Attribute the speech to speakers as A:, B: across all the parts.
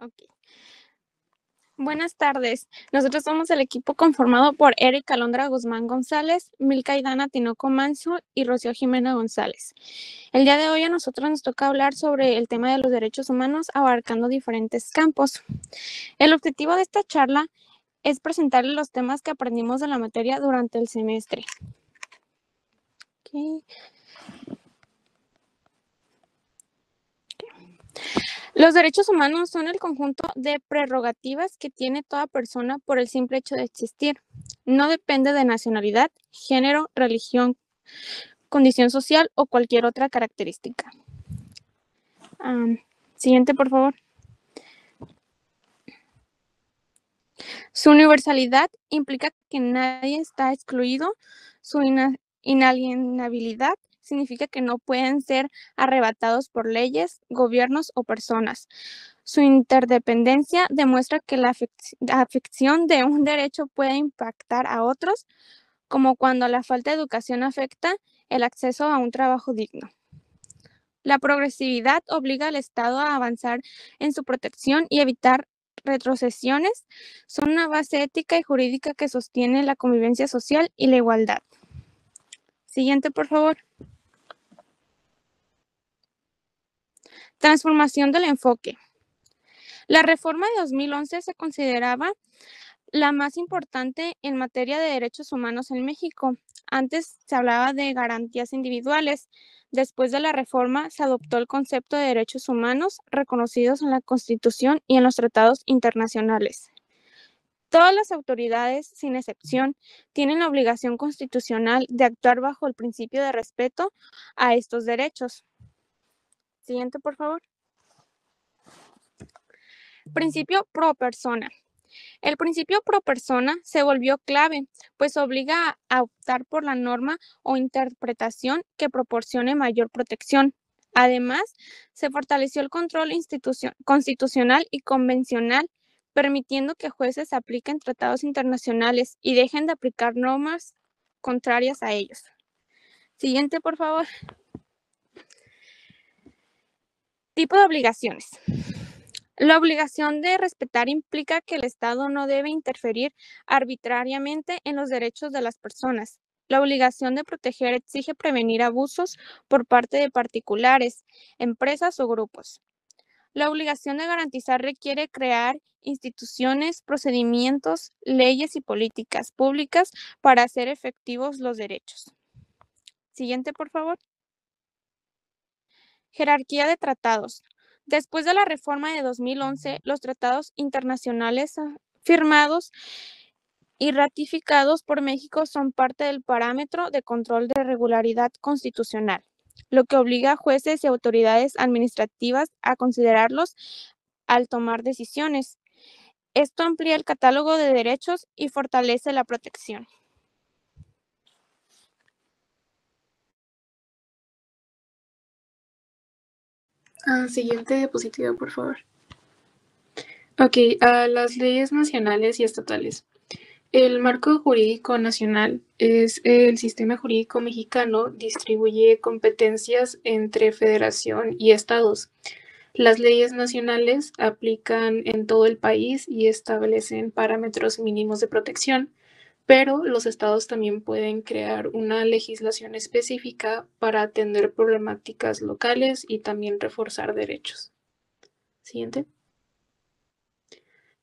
A: Ok. Buenas tardes. Nosotros somos el equipo conformado por Erika Alondra Guzmán González, Milka Idana Tinoco Manso y Rocío Jimena González. El día de hoy a nosotros nos toca hablar sobre el tema de los derechos humanos abarcando diferentes campos. El objetivo de esta charla es presentarles los temas que aprendimos de la materia durante el semestre. Okay. Los derechos humanos son el conjunto de prerrogativas que tiene toda persona por el simple hecho de existir. No depende de nacionalidad, género, religión, condición social o cualquier otra característica. Siguiente, por favor. Su universalidad implica que nadie está excluido. Su inalienabilidad significa que no pueden ser arrebatados por leyes, gobiernos o personas. Su interdependencia demuestra que la afección de un derecho puede impactar a otros, como cuando la falta de educación afecta el acceso a un trabajo digno. La progresividad obliga al Estado a avanzar en su protección y evitar retrocesiones. Son una base ética y jurídica que sostiene la convivencia social y la igualdad. Siguiente, por favor. Transformación del enfoque. La reforma de 2011 se consideraba la más importante en materia de derechos humanos en México. Antes se hablaba de garantías individuales. Después de la reforma se adoptó el concepto de derechos humanos reconocidos en la Constitución y en los tratados internacionales. Todas las autoridades, sin excepción, tienen la obligación constitucional de actuar bajo el principio de respeto a estos derechos. Siguiente, por favor. Principio pro persona. El principio pro persona se volvió clave, pues obliga a optar por la norma o interpretación que proporcione mayor protección. Además, se fortaleció el control constitucional y convencional, permitiendo que jueces apliquen tratados internacionales y dejen de aplicar normas contrarias a ellos. Siguiente, por favor. Tipo de obligaciones. La obligación de respetar implica que el Estado no debe interferir arbitrariamente en los derechos de las personas. La obligación de proteger exige prevenir abusos por parte de particulares, empresas o grupos. La obligación de garantizar requiere crear instituciones, procedimientos, leyes y políticas públicas para hacer efectivos los derechos. Siguiente, por favor. Jerarquía de tratados. Después de la reforma de 2011, los tratados internacionales firmados y ratificados por México son parte del parámetro de control de regularidad constitucional, lo que obliga a jueces y autoridades administrativas a considerarlos al tomar decisiones. Esto amplía el catálogo de derechos y fortalece la protección.
B: Siguiente diapositiva, por favor. Ok, las leyes nacionales y estatales. El marco jurídico nacional es el sistema jurídico mexicano, distribuye competencias entre federación y estados. Las leyes nacionales aplican en todo el país y establecen parámetros mínimos de protección, pero los estados también pueden crear una legislación específica para atender problemáticas locales y también reforzar derechos. Siguiente.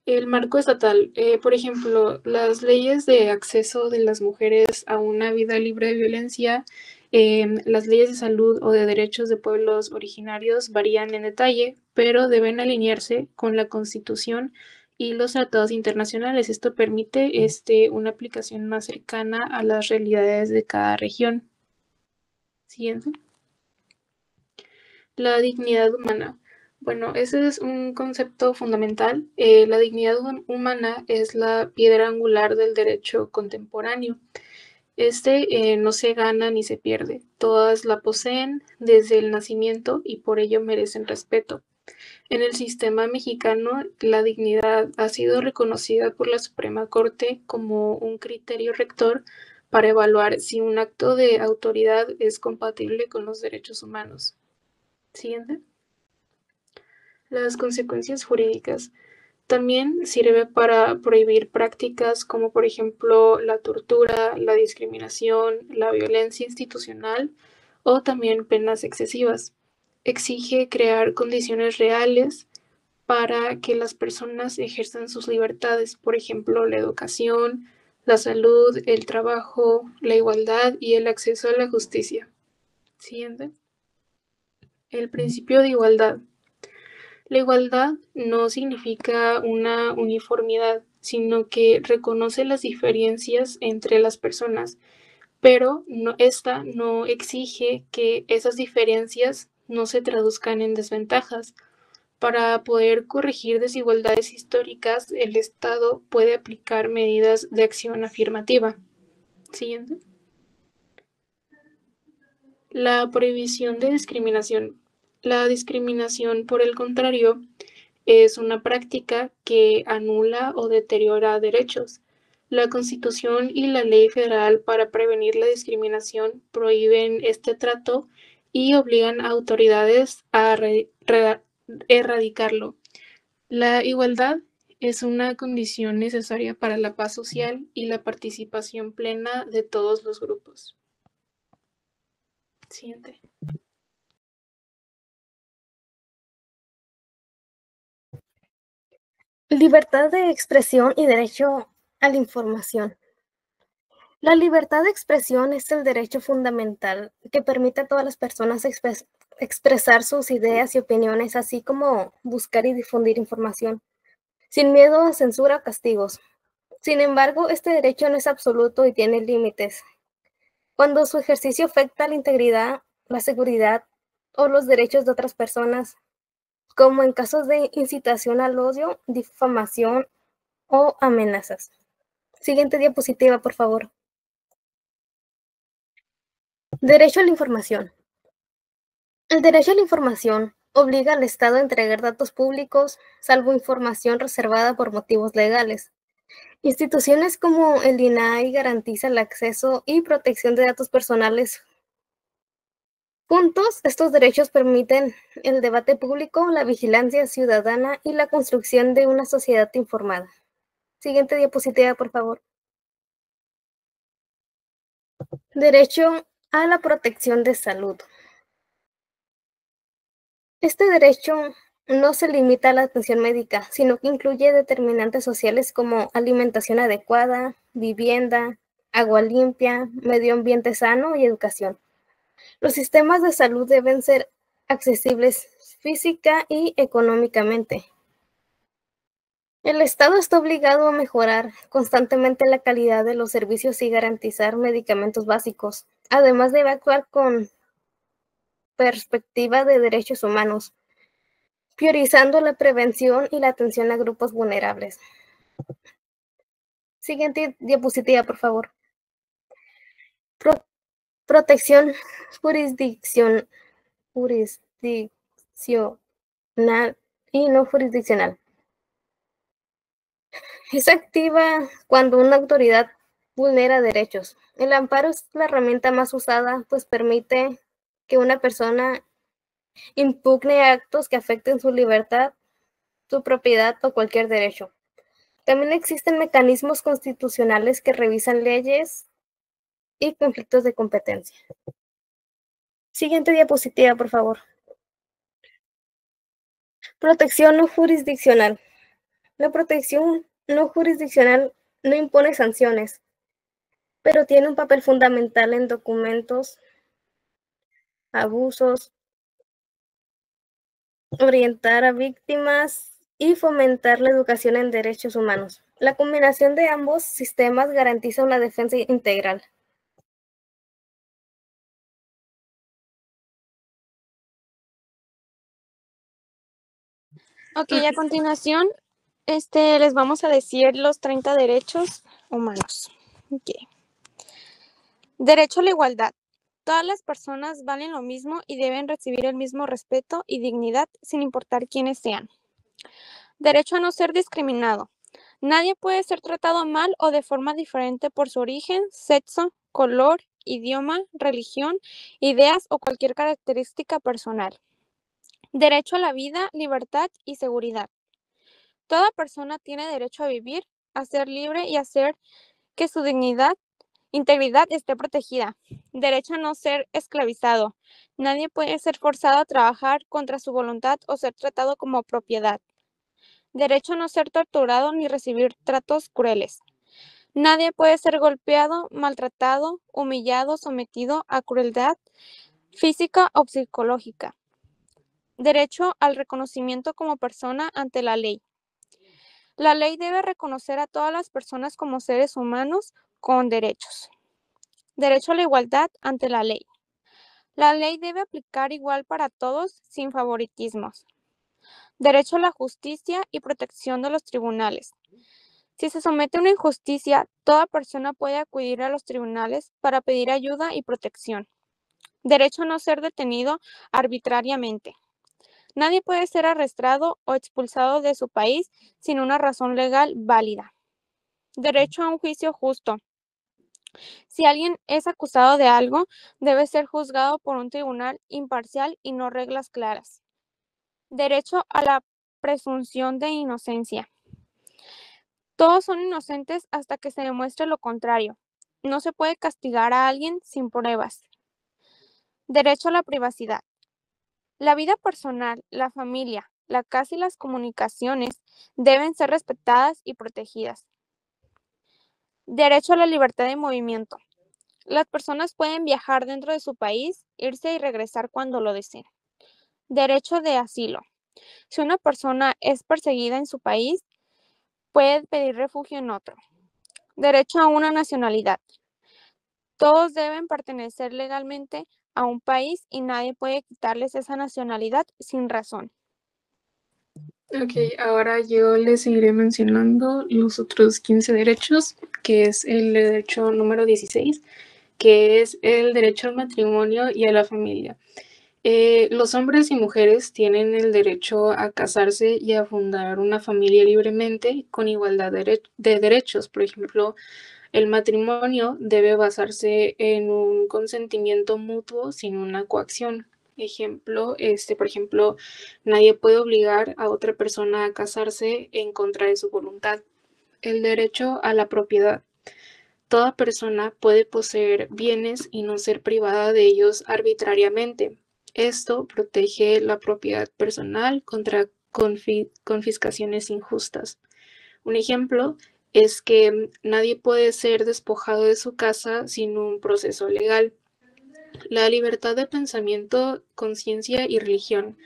B: El marco estatal, por ejemplo, las leyes de acceso de las mujeres a una vida libre de violencia, las leyes de salud o de derechos de pueblos originarios varían en detalle, pero deben alinearse con la Constitución y los tratados internacionales. Esto permite una aplicación más cercana a las realidades de cada región. Siguiente. La dignidad humana. Bueno, ese es un concepto fundamental. La dignidad humana es la piedra angular del derecho contemporáneo. No se gana ni se pierde. Todas la poseen desde el nacimiento y por ello merecen respeto. En el sistema mexicano, la dignidad ha sido reconocida por la Suprema Corte como un criterio rector para evaluar si un acto de autoridad es compatible con los derechos humanos. Siguiente. Las consecuencias jurídicas. También sirve para prohibir prácticas como por ejemplo la tortura, la discriminación, la violencia institucional o también penas excesivas. Exige crear condiciones reales para que las personas ejerzan sus libertades, por ejemplo, la educación, la salud, el trabajo, la igualdad y el acceso a la justicia. Siguiente. El principio de igualdad. La igualdad no significa una uniformidad, sino que reconoce las diferencias entre las personas, pero esta no exige que esas diferencias no se traduzcan en desventajas. Para poder corregir desigualdades históricas, el Estado puede aplicar medidas de acción afirmativa. Siguiente. La prohibición de discriminación. La discriminación, por el contrario, es una práctica que anula o deteriora derechos. La Constitución y la Ley Federal para prevenir la discriminación prohíben este trato y obligan a autoridades a erradicarlo. La igualdad es una condición necesaria para la paz social y la participación plena de todos los grupos. Siguiente.
C: Libertad de expresión y derecho a la información. La libertad de expresión es el derecho fundamental que permite a todas las personas expresar sus ideas y opiniones, así como buscar y difundir información, sin miedo a censura o castigos. Sin embargo, este derecho no es absoluto y tiene límites. Cuando su ejercicio afecta la integridad, la seguridad o los derechos de otras personas, como en casos de incitación al odio, difamación o amenazas. Siguiente diapositiva, por favor. Derecho a la información. El derecho a la información obliga al Estado a entregar datos públicos, salvo información reservada por motivos legales. Instituciones como el INAI garantizan el acceso y protección de datos personales. Juntos, estos derechos permiten el debate público, la vigilancia ciudadana y la construcción de una sociedad informada. Siguiente diapositiva, por favor. Derecho a la protección de salud. Este derecho no se limita a la atención médica, sino que incluye determinantes sociales como alimentación adecuada, vivienda, agua limpia, medio ambiente sano y educación. Los sistemas de salud deben ser accesibles física y económicamente. El Estado está obligado a mejorar constantemente la calidad de los servicios y garantizar medicamentos básicos. Además, debe actuar con perspectiva de derechos humanos, priorizando la prevención y la atención a grupos vulnerables. Siguiente diapositiva, por favor. Protección jurisdiccional y no jurisdiccional. Es activa cuando una autoridad vulnera derechos. El amparo es la herramienta más usada, pues permite que una persona impugne actos que afecten su libertad, su propiedad o cualquier derecho. También existen mecanismos constitucionales que revisan leyes y conflictos de competencia. Siguiente diapositiva, por favor. Protección no jurisdiccional. La protección no jurisdiccional no impone sanciones, pero tiene un papel fundamental en documentos, abusos, orientar a víctimas y fomentar la educación en derechos humanos. La combinación de ambos sistemas garantiza una defensa integral.
A: Ok, a continuación, les vamos a decir los 30 derechos humanos. Okay. Derecho a la igualdad. Todas las personas valen lo mismo y deben recibir el mismo respeto y dignidad sin importar quiénes sean. Derecho a no ser discriminado. Nadie puede ser tratado mal o de forma diferente por su origen, sexo, color, idioma, religión, ideas o cualquier característica personal. Derecho a la vida, libertad y seguridad. Toda persona tiene derecho a vivir, a ser libre y a hacer que su integridad esté protegida. Derecho a no ser esclavizado. Nadie puede ser forzado a trabajar contra su voluntad o ser tratado como propiedad. Derecho a no ser torturado ni recibir tratos crueles. Nadie puede ser golpeado, maltratado, humillado, sometido a crueldad física o psicológica. Derecho al reconocimiento como persona ante la ley. La ley debe reconocer a todas las personas como seres humanos con derechos. Derecho a la igualdad ante la ley. La ley debe aplicar igual para todos sin favoritismos. Derecho a la justicia y protección de los tribunales. Si se somete a una injusticia, toda persona puede acudir a los tribunales para pedir ayuda y protección. Derecho a no ser detenido arbitrariamente. Nadie puede ser arrestado o expulsado de su país sin una razón legal válida. Derecho a un juicio justo. Si alguien es acusado de algo, debe ser juzgado por un tribunal imparcial y no reglas claras. Derecho a la presunción de inocencia. Todos son inocentes hasta que se demuestre lo contrario. No se puede castigar a alguien sin pruebas. Derecho a la privacidad. La vida personal, la familia, la casa y las comunicaciones deben ser respetadas y protegidas. Derecho a la libertad de movimiento. Las personas pueden viajar dentro de su país, irse y regresar cuando lo deseen. Derecho de asilo. Si una persona es perseguida en su país, puede pedir refugio en otro. Derecho a una nacionalidad. Todos deben pertenecer legalmente a un país y nadie puede quitarles esa nacionalidad sin razón.
B: Ok, ahora yo les seguiré mencionando los otros 15 derechos, que es el derecho número 16, que es el derecho al matrimonio y a la familia. Los hombres y mujeres tienen el derecho a casarse y a fundar una familia libremente con igualdad de derechos. Por ejemplo, el matrimonio debe basarse en un consentimiento mutuo sin una coacción. Por ejemplo, nadie puede obligar a otra persona a casarse en contra de su voluntad. El derecho a la propiedad. Toda persona puede poseer bienes y no ser privada de ellos arbitrariamente. Esto protege la propiedad personal contra confiscaciones injustas. Un ejemplo es que nadie puede ser despojado de su casa sin un proceso legal. La libertad de pensamiento, conciencia y religión.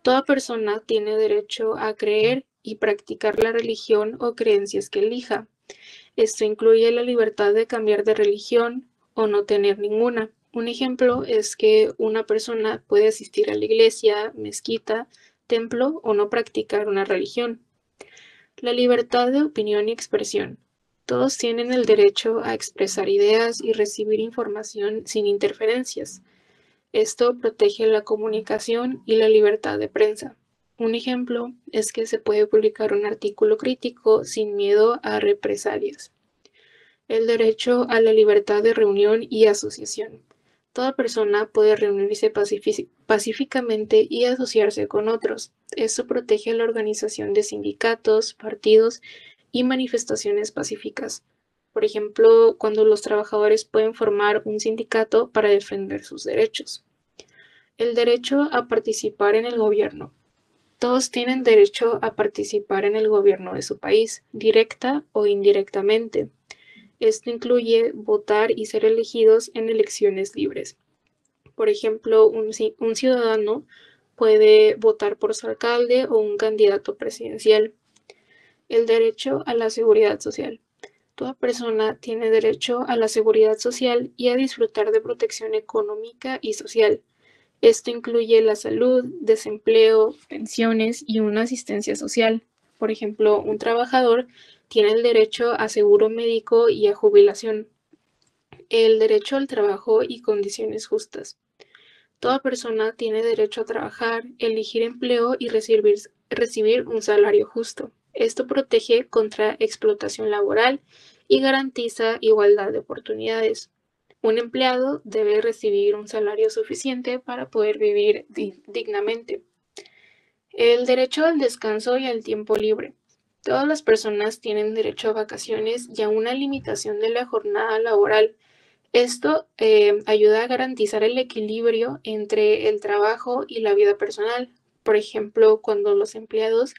B: Toda persona tiene derecho a creer y practicar la religión o creencias que elija. Esto incluye la libertad de cambiar de religión o no tener ninguna. Un ejemplo es que una persona puede asistir a la iglesia, mezquita, templo o no practicar una religión. La libertad de opinión y expresión. Todos tienen el derecho a expresar ideas y recibir información sin interferencias. Esto protege la comunicación y la libertad de prensa. Un ejemplo es que se puede publicar un artículo crítico sin miedo a represalias. El derecho a la libertad de reunión y asociación. Toda persona puede reunirse pacíficamente y asociarse con otros. Esto protege la organización de sindicatos, partidos y manifestaciones pacíficas. Por ejemplo, cuando los trabajadores pueden formar un sindicato para defender sus derechos. El derecho a participar en el gobierno. Todos tienen derecho a participar en el gobierno de su país, directa o indirectamente. Esto incluye votar y ser elegidos en elecciones libres. Por ejemplo, un ciudadano puede votar por su alcalde o un candidato presidencial. El derecho a la seguridad social. Toda persona tiene derecho a la seguridad social y a disfrutar de protección económica y social. Esto incluye la salud, desempleo, pensiones y una asistencia social. Por ejemplo, un trabajador tiene el derecho a seguro médico y a jubilación. El derecho al trabajo y condiciones justas. Toda persona tiene derecho a trabajar, elegir empleo y recibir un salario justo. Esto protege contra explotación laboral y garantiza igualdad de oportunidades. Un empleado debe recibir un salario suficiente para poder vivir dignamente. El derecho al descanso y al tiempo libre. Todas las personas tienen derecho a vacaciones y a una limitación de la jornada laboral. Esto ayuda a garantizar el equilibrio entre el trabajo y la vida personal. Por ejemplo, cuando los empleados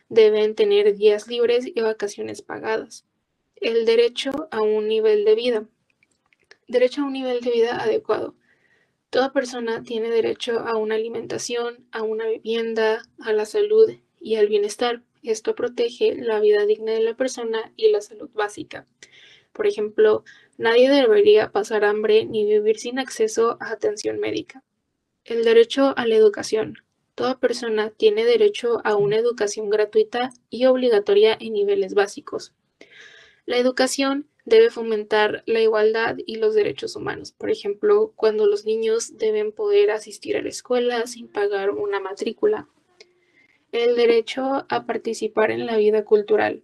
B: deben tener días libres y vacaciones pagadas. El derecho a un nivel de vida. Derecho a un nivel de vida adecuado. Toda persona tiene derecho a una alimentación, a una vivienda, a la salud y al bienestar. Esto protege la vida digna de la persona y la salud básica. Por ejemplo, nadie debería pasar hambre ni vivir sin acceso a atención médica. El derecho a la educación. Toda persona tiene derecho a una educación gratuita y obligatoria en niveles básicos. La educación debe fomentar la igualdad y los derechos humanos. Por ejemplo, cuando los niños deben poder asistir a la escuela sin pagar una matrícula. El derecho a participar en la vida cultural.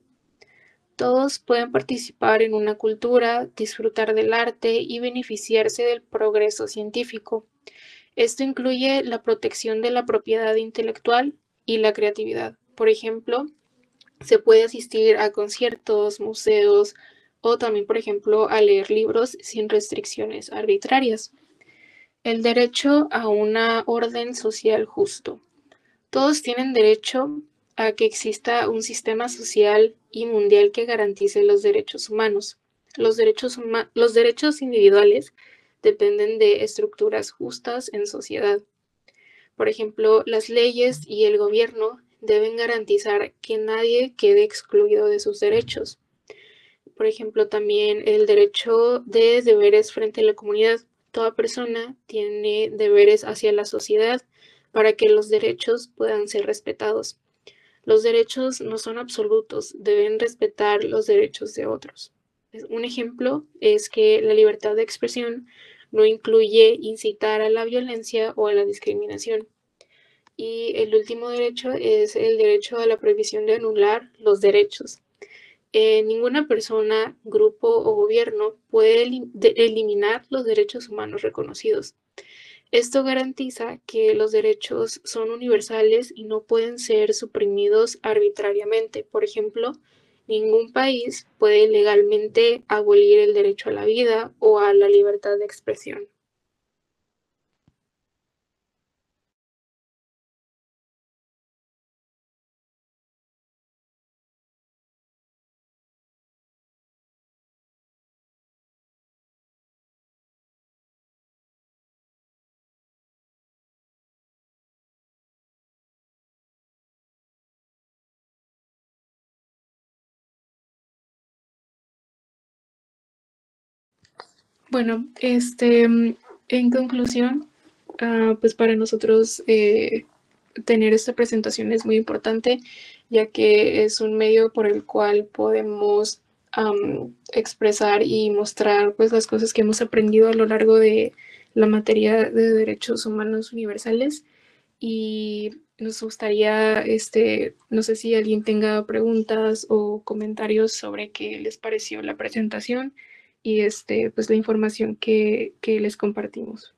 B: Todos pueden participar en una cultura, disfrutar del arte y beneficiarse del progreso científico. Esto incluye la protección de la propiedad intelectual y la creatividad. Por ejemplo, se puede asistir a conciertos, museos o también, por ejemplo, a leer libros sin restricciones arbitrarias. El derecho a una orden social justo. Todos tienen derecho a que exista un sistema social y mundial que garantice los derechos humanos. Los derechos individuales dependen de estructuras justas en sociedad. Por ejemplo, las leyes y el gobierno deben garantizar que nadie quede excluido de sus derechos. Por ejemplo, también el derecho de deberes frente a la comunidad. Toda persona tiene deberes hacia la sociedad para que los derechos puedan ser respetados. Los derechos no son absolutos, deben respetar los derechos de otros. Un ejemplo es que la libertad de expresión no incluye incitar a la violencia o a la discriminación. Y el último derecho es el derecho a la prohibición de anular los derechos. Ninguna persona, grupo o gobierno puede eliminar los derechos humanos reconocidos. Esto garantiza que los derechos son universales y no pueden ser suprimidos arbitrariamente. Por ejemplo, ningún país puede legalmente abolir el derecho a la vida o a la libertad de expresión. Bueno, en conclusión, pues para nosotros tener esta presentación es muy importante, ya que es un medio por el cual podemos expresar y mostrar pues las cosas que hemos aprendido a lo largo de la materia de derechos humanos universales. Y nos gustaría, no sé si alguien tenga preguntas o comentarios sobre qué les pareció la presentación y pues la información que les compartimos.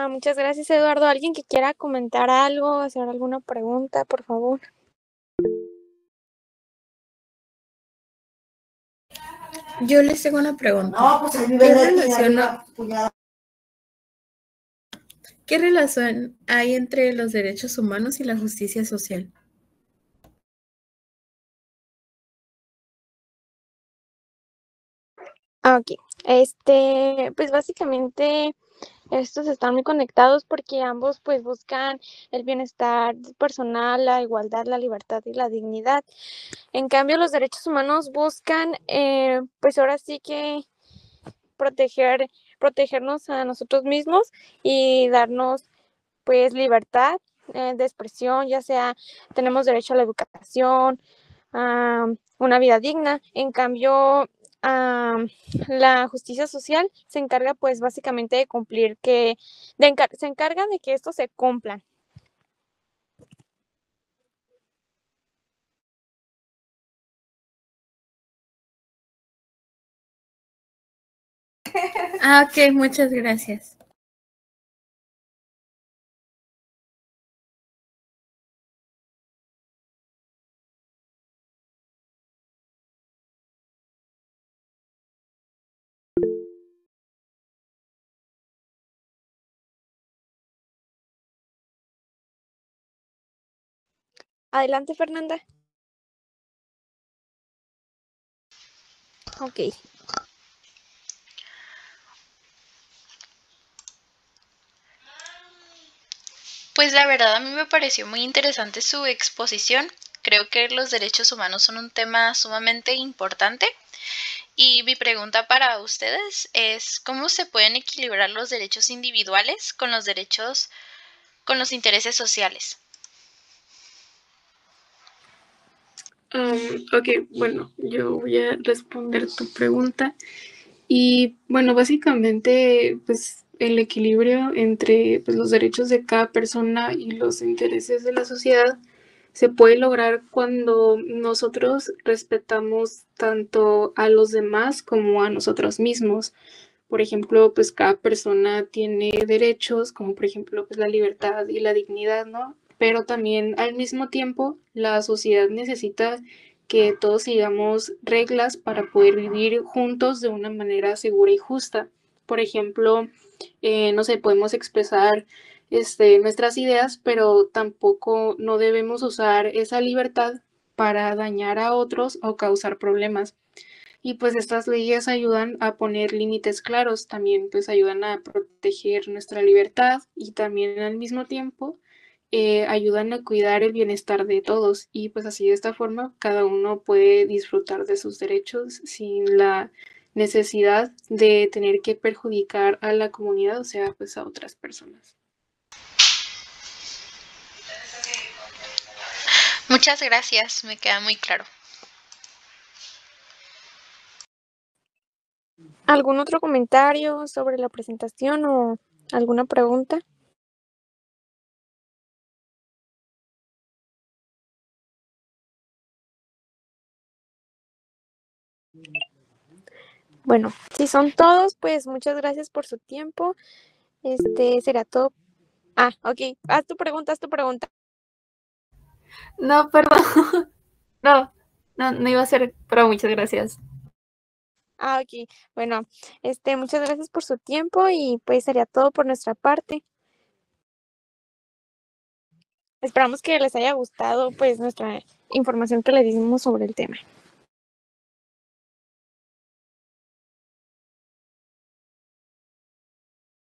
A: Muchas gracias, Eduardo. ¿Alguien que quiera comentar algo, hacer alguna pregunta, por favor?
D: Yo les tengo una pregunta. ¿Qué relación hay entre los derechos humanos y la justicia social?
A: Ok, pues básicamente estos están muy conectados porque ambos pues buscan el bienestar personal, la igualdad, la libertad y la dignidad. En cambio, los derechos humanos buscan pues ahora sí que protegernos a nosotros mismos y darnos pues libertad de expresión, ya sea tenemos derecho a la educación, a una vida digna. En cambio, la justicia social se encarga pues básicamente de cumplir se encarga de que esto se cumplan.
D: Ok, muchas gracias.
A: Adelante, Fernanda. Ok.
E: Pues la verdad a mí me pareció muy interesante su exposición. Creo que los derechos humanos son un tema sumamente importante. Y mi pregunta para ustedes es, ¿cómo se pueden equilibrar los derechos individuales con los intereses sociales?
B: Ok, bueno, yo voy a responder tu pregunta. Y bueno, básicamente, pues el equilibrio entre pues, los derechos de cada persona y los intereses de la sociedad se puede lograr cuando nosotros respetamos tanto a los demás como a nosotros mismos. Por ejemplo, pues cada persona tiene derechos, como por ejemplo, pues la libertad y la dignidad, ¿no? Pero también al mismo tiempo la sociedad necesita que todos sigamos reglas para poder vivir juntos de una manera segura y justa. Por ejemplo, no sé, podemos expresar nuestras ideas, pero tampoco no debemos usar esa libertad para dañar a otros o causar problemas. Y pues estas leyes ayudan a poner límites claros, también pues ayudan a proteger nuestra libertad y también al mismo tiempo ayudan a cuidar el bienestar de todos y pues así de esta forma cada uno puede disfrutar de sus derechos sin la necesidad de tener que perjudicar a la comunidad, o sea, pues a otras personas.
E: Muchas gracias, me queda muy claro.
A: ¿Algún otro comentario sobre la presentación o alguna pregunta? Bueno, si son todos, pues muchas gracias por su tiempo. Será todo. Ok. Haz tu pregunta, haz tu pregunta.
F: No, perdón. No iba a ser, pero muchas gracias.
A: Ok. Bueno, muchas gracias por su tiempo y pues sería todo por nuestra parte. Esperamos que les haya gustado pues nuestra información que les dimos sobre el tema.